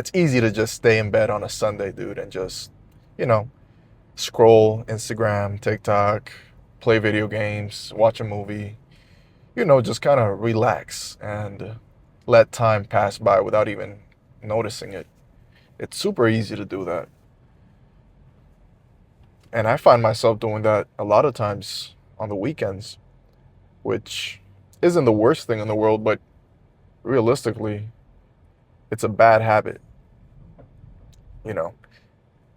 it's easy to just stay in bed on a Sunday, dude, and just, you know, scroll Instagram, TikTok, play video games, watch a movie, just kind of relax and let time pass by without even noticing it. It's super easy to do that. And I find myself doing that a lot of times on the weekends, which isn't the worst thing in the world, but realistically, it's a bad habit. You know,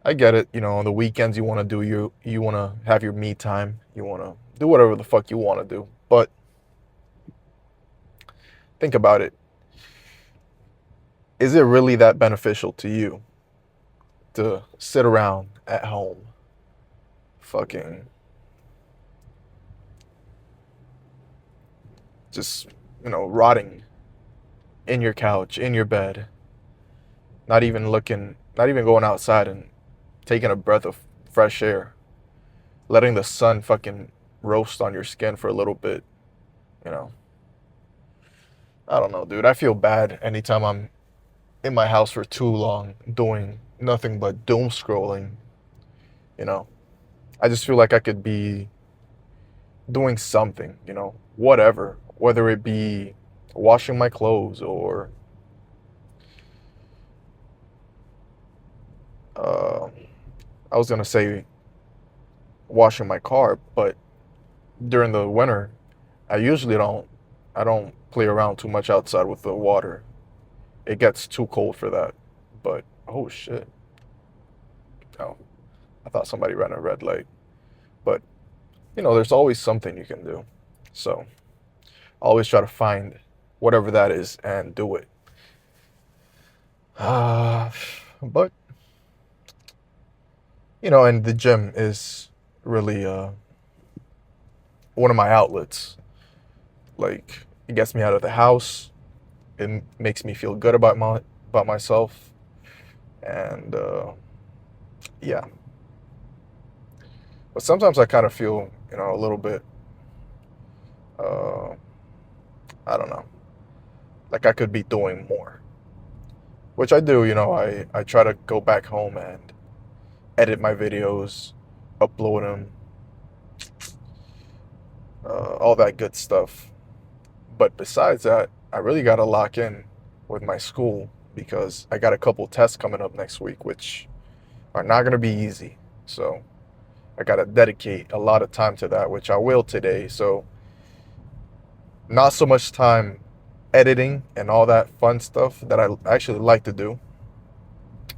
I get it. On the weekends you want to do you want to have your me time. You want to do whatever the fuck you want to do. But think about it. Is it really that beneficial to you to sit around at home fucking just, rotting in your couch, in your bed, not even going outside and taking a breath of fresh air, letting the sun fucking roast on your skin for a little bit, you know? I don't know, dude. I feel bad anytime I'm in my house for too long doing nothing but doom scrolling, you know? I just feel like I could be doing something, whatever, whether it be washing my clothes or uh, I was gonna say washing my car, but during the winter, I usually I don't play around too much outside with the water. It gets too cold for that. But oh shit. Oh, I thought somebody ran a red light. But there's always something you can do. So always try to find whatever that is and do it. Uh, but and the gym is really one of my outlets. Like it gets me out of the house. It makes me feel good about myself, and yeah. But sometimes I kind of feel a little bit uh, I don't know, like I could be doing more, which I do. I try to go back home and edit my videos, upload them, all that good stuff. But besides that, I really got to lock in with my school because I got a couple tests coming up next week, which are not going to be easy. So I got to dedicate a lot of time to that, which I will today. So not so much time editing and all that fun stuff that I actually like to do,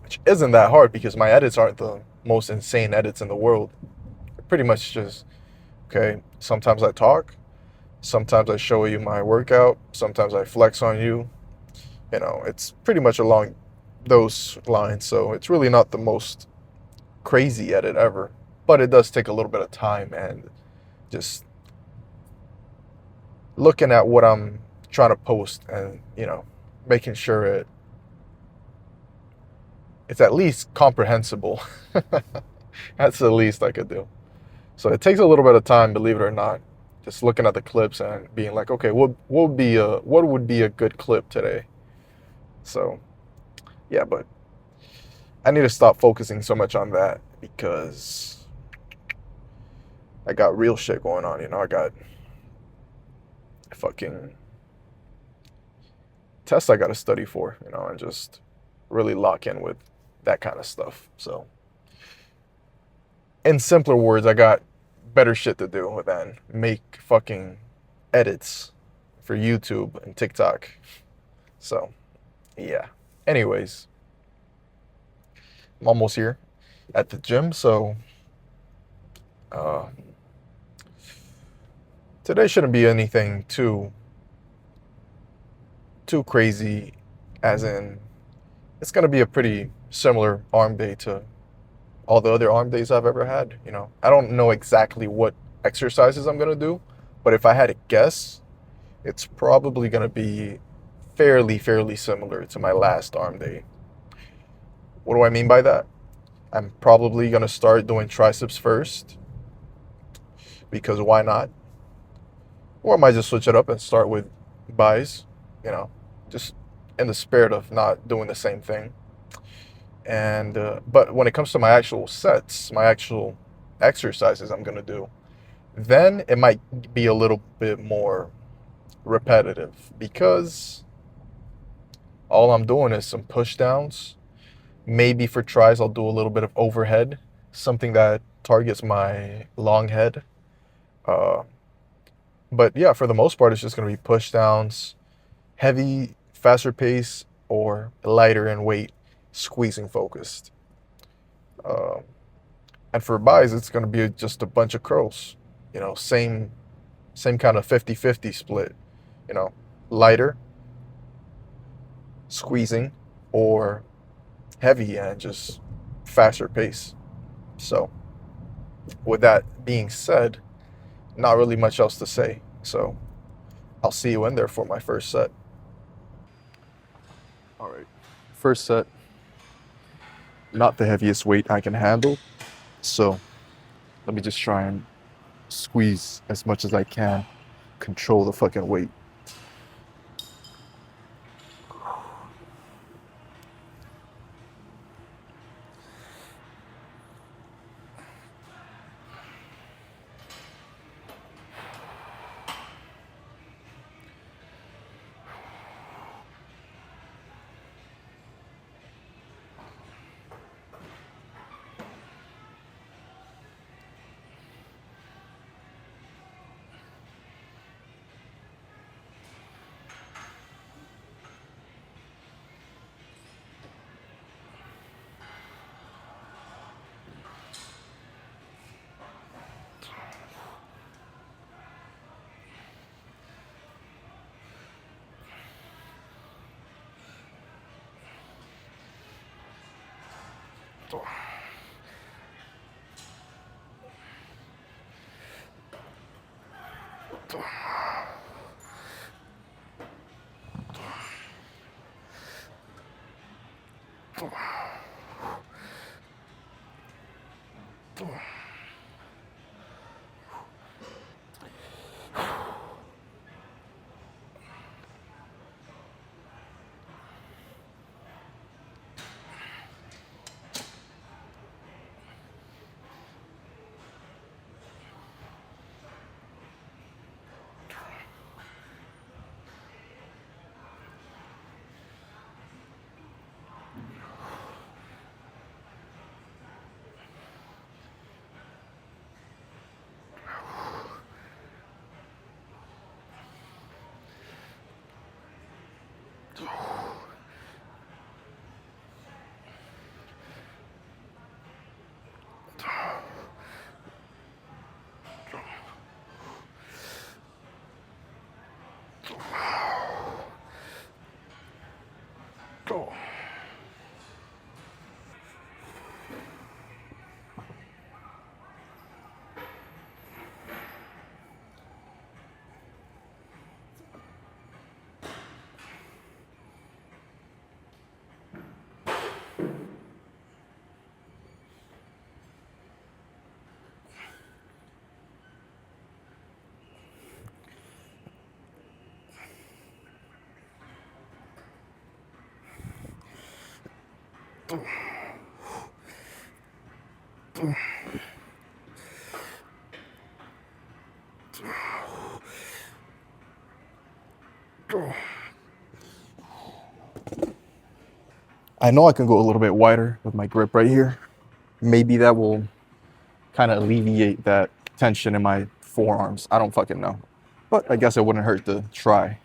which isn't that hard because my edits aren't the most insane edits in the world. They're pretty much just, okay, sometimes I talk, sometimes I show you my workout, sometimes I flex on you. It's pretty much along those lines. So it's really not the most crazy edit ever, but it does take a little bit of time and just looking at what I'm trying to post and, making sure it's at least comprehensible. That's the least I could do. So it takes a little bit of time, believe it or not, just looking at the clips and being like, okay, what would be a good clip today? So yeah, but I need to stop focusing so much on that because I got real shit going on. I got fucking tests I got to study for, and just really lock in with that kind of stuff. So in simpler words, I got better shit to do than make fucking edits for YouTube and TikTok. So, yeah. Anyways, I'm almost here at the gym, so uh, today shouldn't be anything too crazy, as in it's gonna be a pretty similar arm day to all the other arm days I've ever had. I don't know exactly what exercises I'm gonna do, but if I had to guess, it's probably gonna be fairly similar to my last arm day. What do I mean by that? I'm probably gonna start doing triceps first because why not? Or I might just switch it up and start with buys, you know, just in the spirit of not doing the same thing. And but when it comes to my actual sets, my actual exercises I'm gonna do, then it might be a little bit more repetitive because all I'm doing is some push downs. Maybe for tries, I'll do a little bit of overhead, something that targets my long head. Uh, but yeah, for the most part, it's just going to be push downs, heavy, faster pace, or lighter in weight, squeezing focused. Um, and for buys, it's going to be just a bunch of curls. Same kind of 50-50 split. You know, lighter, squeezing, or heavy and just faster pace. So, with that being said, not really much else to say. So, I'll see you in there for my first set. All right. First set, not the heaviest weight I can handle. So, let me just try and squeeze as much as I can, control the fucking weight. I know I can go a little bit wider with my grip right here. Maybe that will kind of alleviate that tension in my forearms. I don't fucking know. But I guess it wouldn't hurt to try.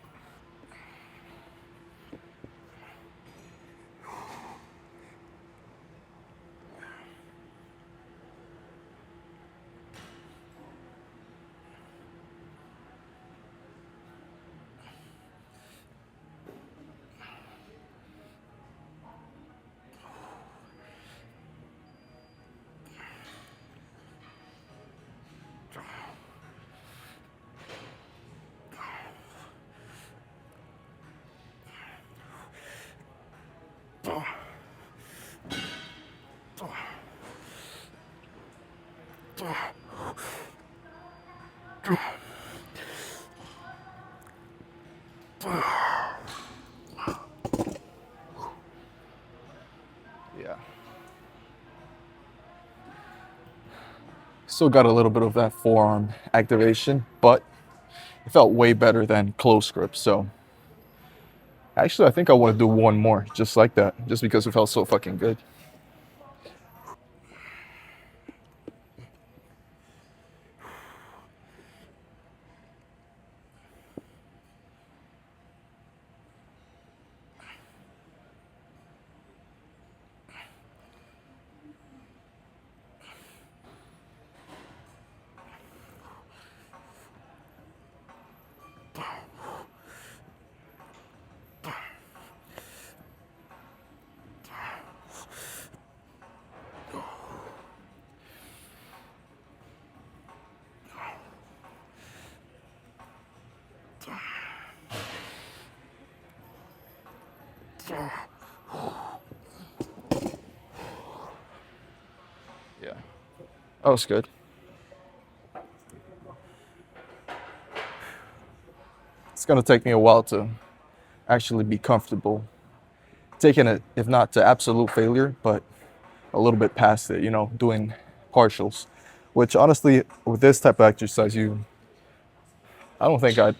Still got a little bit of that forearm activation, but it felt way better than close grip. So actually, I think I want to do one more just like that, just because it felt so fucking good. Yeah, that was good. It's gonna take me a while to actually be comfortable taking it, if not to absolute failure, but a little bit past it, doing partials. Which honestly, with this type of exercise, I don't think I'd,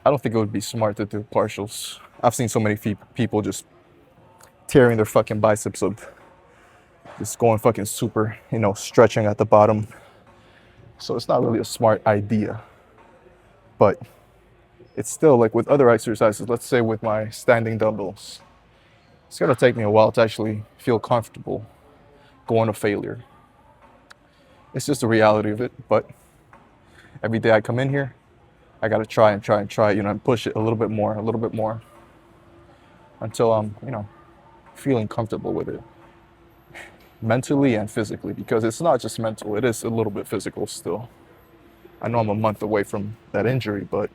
I don't think it would be smart to do partials. I've seen so many people just tearing their fucking biceps up, just going fucking super, stretching at the bottom. So it's not really a smart idea. But it's still like with other exercises, let's say with my standing dumbbells, it's gonna take me a while to actually feel comfortable going to failure. It's just the reality of it. But every day I come in here, I gotta try and try and try, and push it a little bit more until I'm, feeling comfortable with it mentally and physically, because it's not just mental, it is a little bit physical still. I know I'm a month away from that injury, but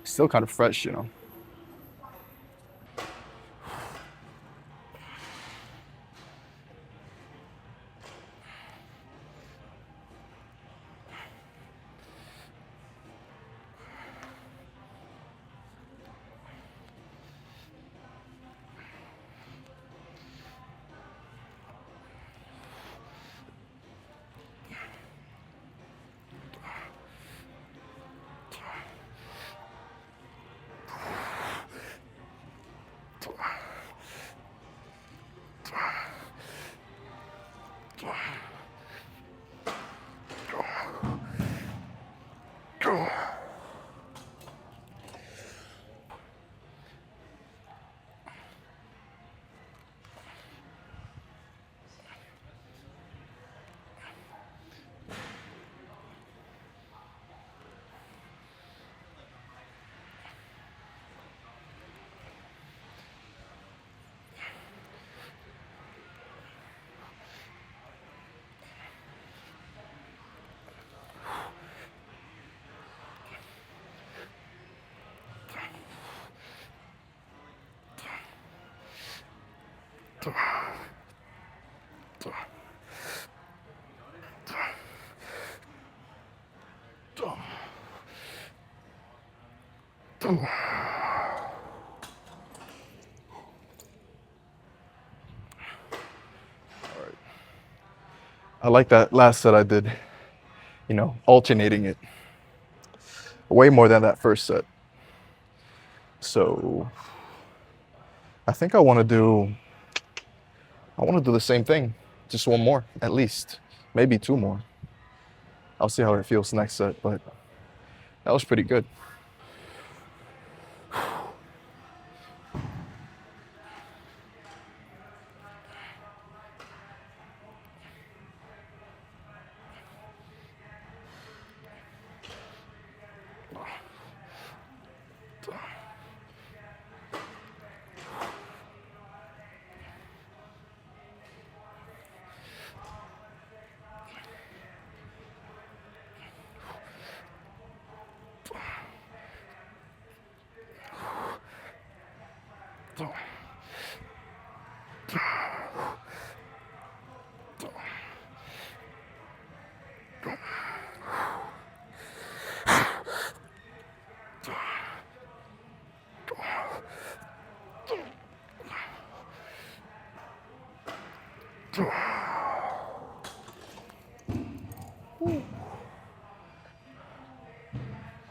still kind of fresh. I like that last set I did, alternating it way more than that first set. So I think I want to do the same thing, just one more at least, maybe two more. I'll see how it feels next set, but that was pretty good.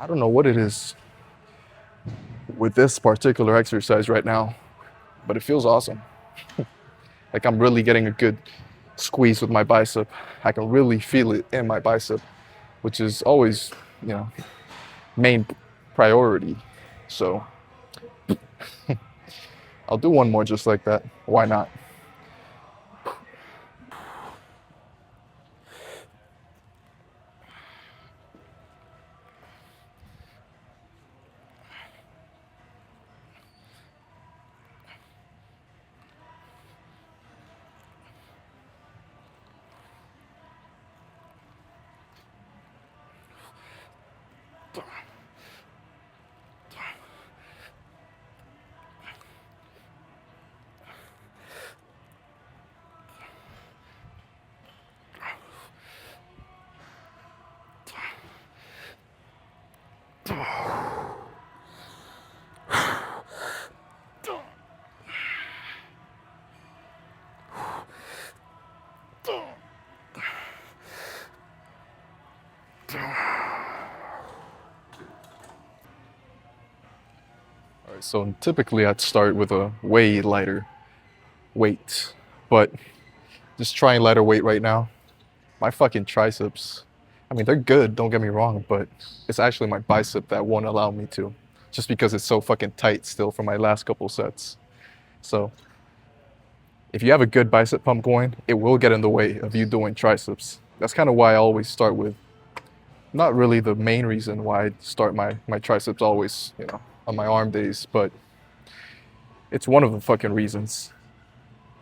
I don't know what it is with this particular exercise right now, but it feels awesome. Like I'm really getting a good squeeze with my bicep. I can really feel it in my bicep, which is always, you know, main priority. So I'll do one more just like that. Why not? All right, so typically I'd start with a way lighter weight, but just trying lighter weight right now. My fucking triceps, I mean, they're good, don't get me wrong, but it's actually my bicep that won't allow me to, just because it's so fucking tight still from my last couple sets. So if you have a good bicep pump going, it will get in the way of you doing triceps. That's kind of why I always start with, not really the main reason why I start my triceps always, on my arm days, but it's one of the fucking reasons.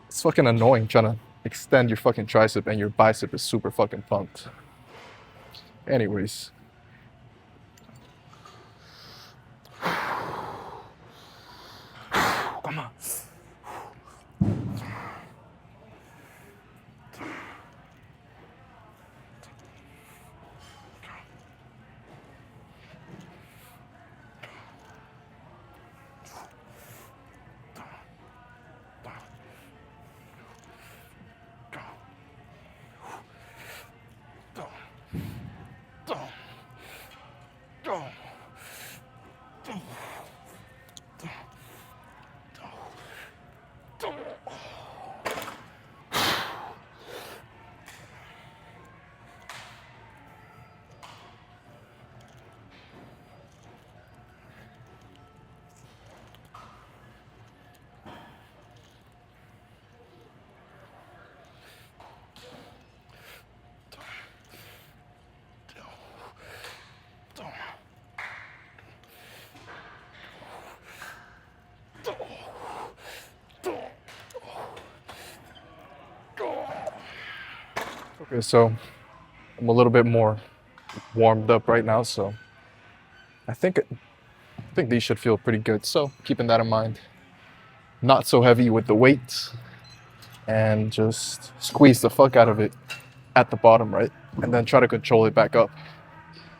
It's fucking annoying trying to extend your fucking tricep and your bicep is super fucking pumped. Anyways. Come on. Okay, so I'm a little bit more warmed up right now, so I think these should feel pretty good. So keeping that in mind, not so heavy with the weight, and just squeeze the fuck out of it at the bottom, right? And then try to control it back up.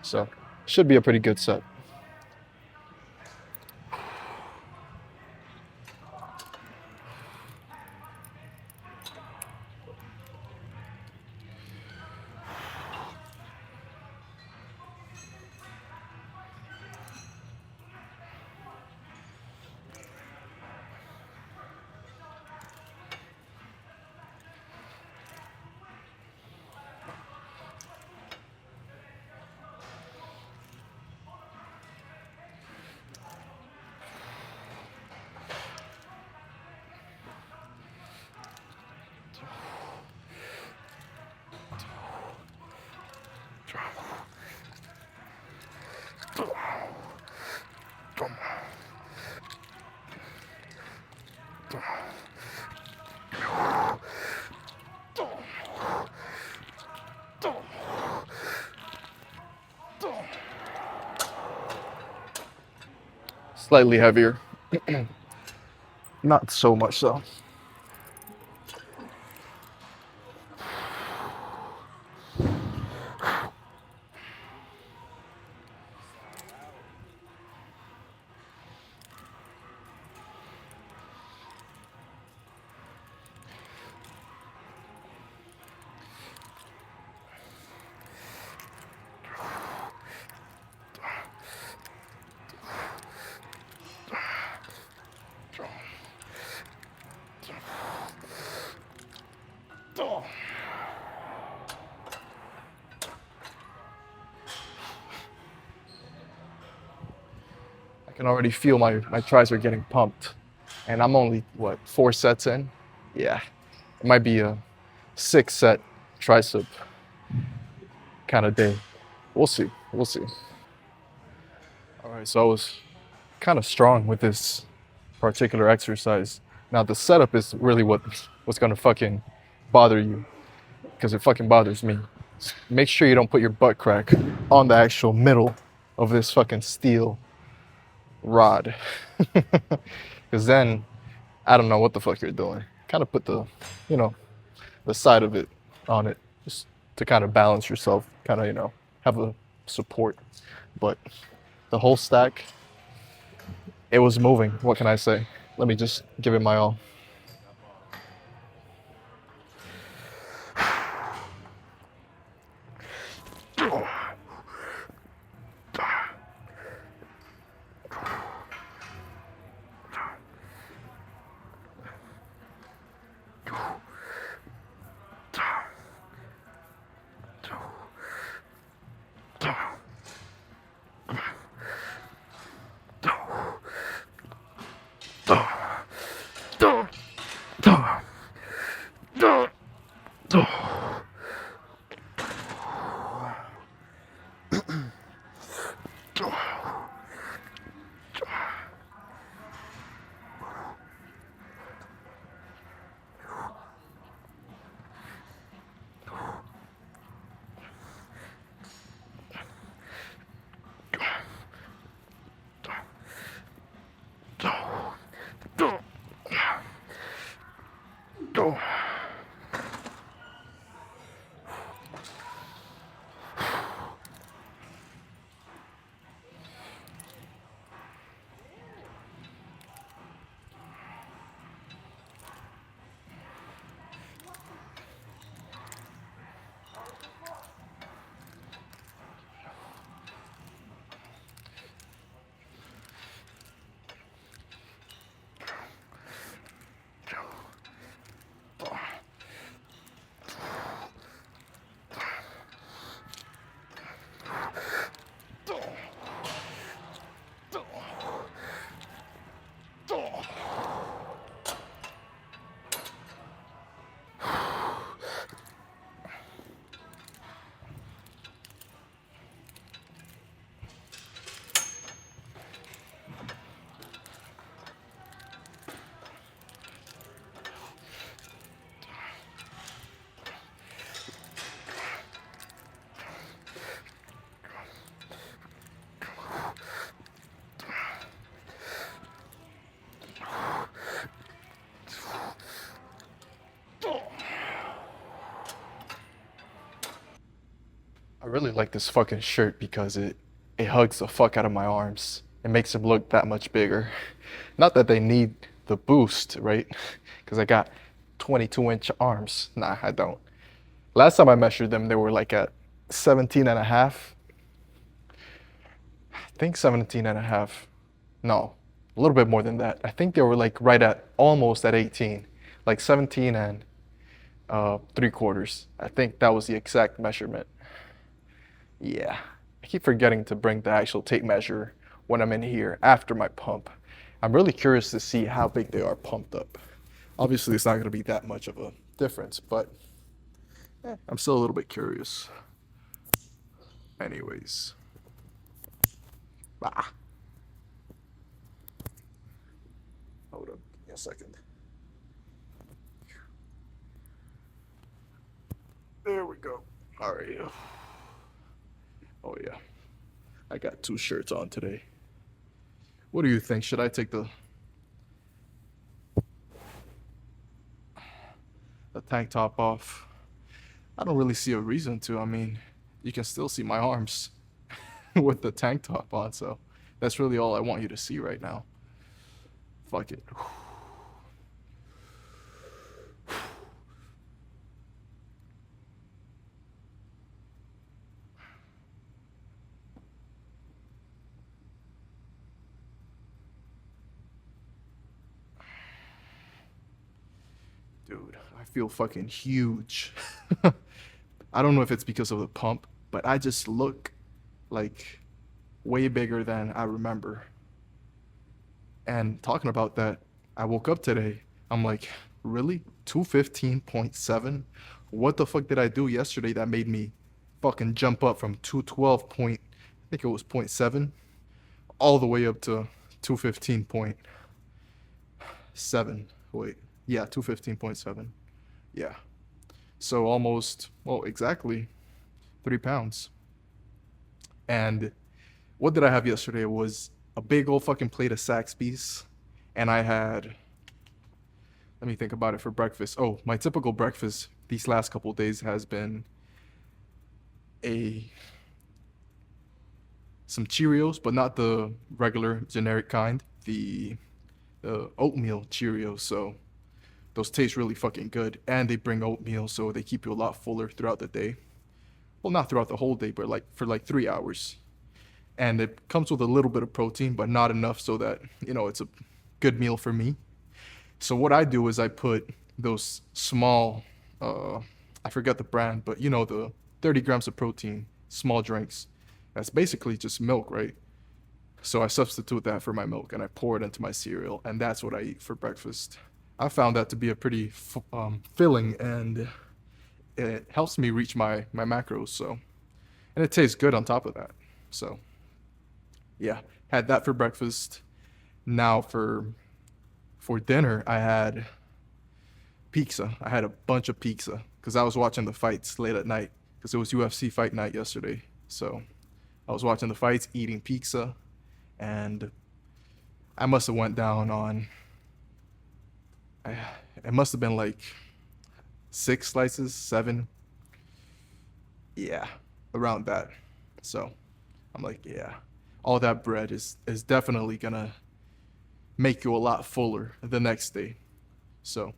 So should be a pretty good set. Slightly heavier. Not so much so. can already feel my tries are getting pumped. And I'm only, what, 4 sets in? Yeah. It might be a 6 set tricep kind of day. We'll see. We'll see. All right, so I was kind of strong with this particular exercise. Now the setup is really what's gonna fucking bother you, because it fucking bothers me. Make sure you don't put your butt crack on the actual middle of this fucking steel rod, because then I don't know what the fuck you're doing. Kind of put you know, the side of it on it, just to kind of balance yourself, kind of, have a support. But the whole stack, it was moving. What can I say? Let me just give it my all. I really like this fucking shirt because it hugs the fuck out of my arms. It makes them look that much bigger. Not that they need the boost, right? Because I got 22-inch arms. Nah, I don't. Last time I measured them, they were like at 17 and a half. I think 17 and a half. No, a little bit more than that. I think they were like right at almost at 18, like 17 and 3/4. I think that was the exact measurement. Yeah, I keep forgetting to bring the actual tape measure when I'm in here after my pump. I'm really curious to see how big they are pumped up. Obviously, it's not going to be that much of a difference, but I'm still a little bit curious. Anyways. Ah. Hold up. Give me a second. There we go. All right. Oh, yeah. I got 2 shirts on today. What do you think? Should I take the tank top off? I don't really see a reason to. I mean, you can still see my arms with the tank top on, so that's really all I want you to see right now. Fuck it. Dude, I feel fucking huge. I don't know if it's because of the pump, but I just look like way bigger than I remember. And talking about that, I woke up today. I'm like, really? 215.7? What the fuck did I do yesterday that made me fucking jump up from 212 point, I think it was point 0.7, all the way up to 215.7. Wait, yeah, 215.7. Yeah. So almost, well, exactly 3 pounds. And what did I have yesterday? It was a big old fucking plate of Saxby's. And I had, let me think about it for breakfast. Oh, my typical breakfast these last couple days has been a some Cheerios, but not the regular generic kind, the oatmeal Cheerios. So those taste really fucking good, and they bring oatmeal, so they keep you a lot fuller throughout the day. Well, not throughout the whole day, but like for like 3 hours. And it comes with a little bit of protein, but not enough so that it's a good meal for me. So what I do is I put those small, I forget the brand, but the 30 grams of protein, small drinks. That's basically just milk, right? So I substitute that for my milk and I pour it into my cereal, and that's what I eat for breakfast. I found that to be a pretty filling, and it helps me reach my macros. So, and it tastes good on top of that. So, yeah, had that for breakfast. Now for dinner, I had pizza. I had a bunch of pizza because I was watching the fights late at night because it was UFC fight night yesterday. So I was watching the fights, eating pizza, and I must have went down on. It must have been like 6 slices, 7. Yeah, around that. So I'm like, yeah, all that bread is definitely gonna make you a lot fuller the next day. So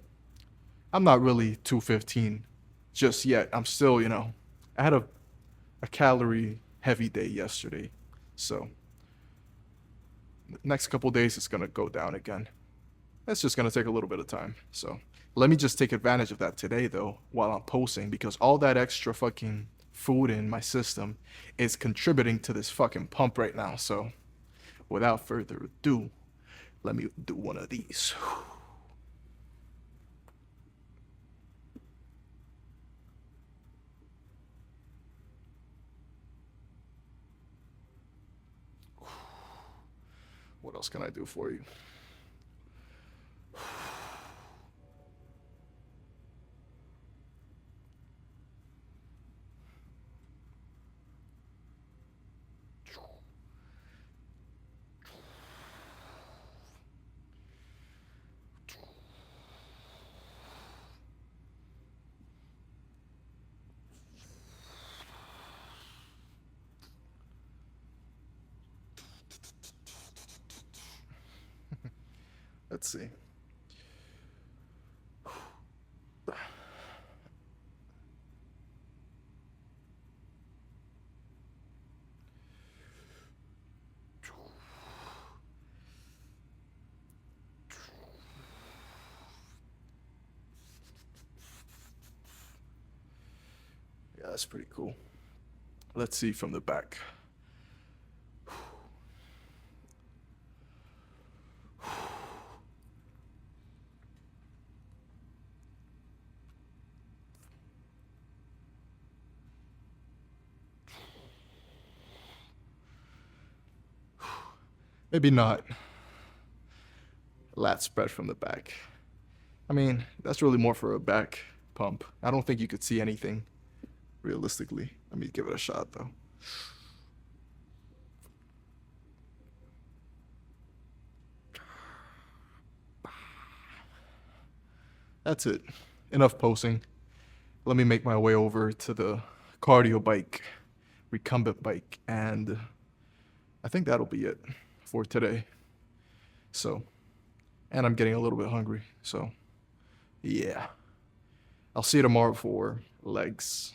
I'm not really 215 just yet. I'm still, I had a calorie heavy day yesterday. So next couple days it's gonna go down again. It's just gonna take a little bit of time. So let me just take advantage of that today though while I'm posting, because all that extra fucking food in my system is contributing to this fucking pump right now. So without further ado, let me do one of these. What else can I do for you? Let's see. Yeah, that's pretty cool. Let's see from the back. Maybe not lat spread from the back. I mean, that's really more for a back pump. I don't think you could see anything realistically. Let me give it a shot though. That's it. Enough posing. Let me make my way over to the cardio bike, recumbent bike, and I think that'll be it for today. So, and I'm getting a little bit hungry. So, yeah. I'll see you tomorrow for legs.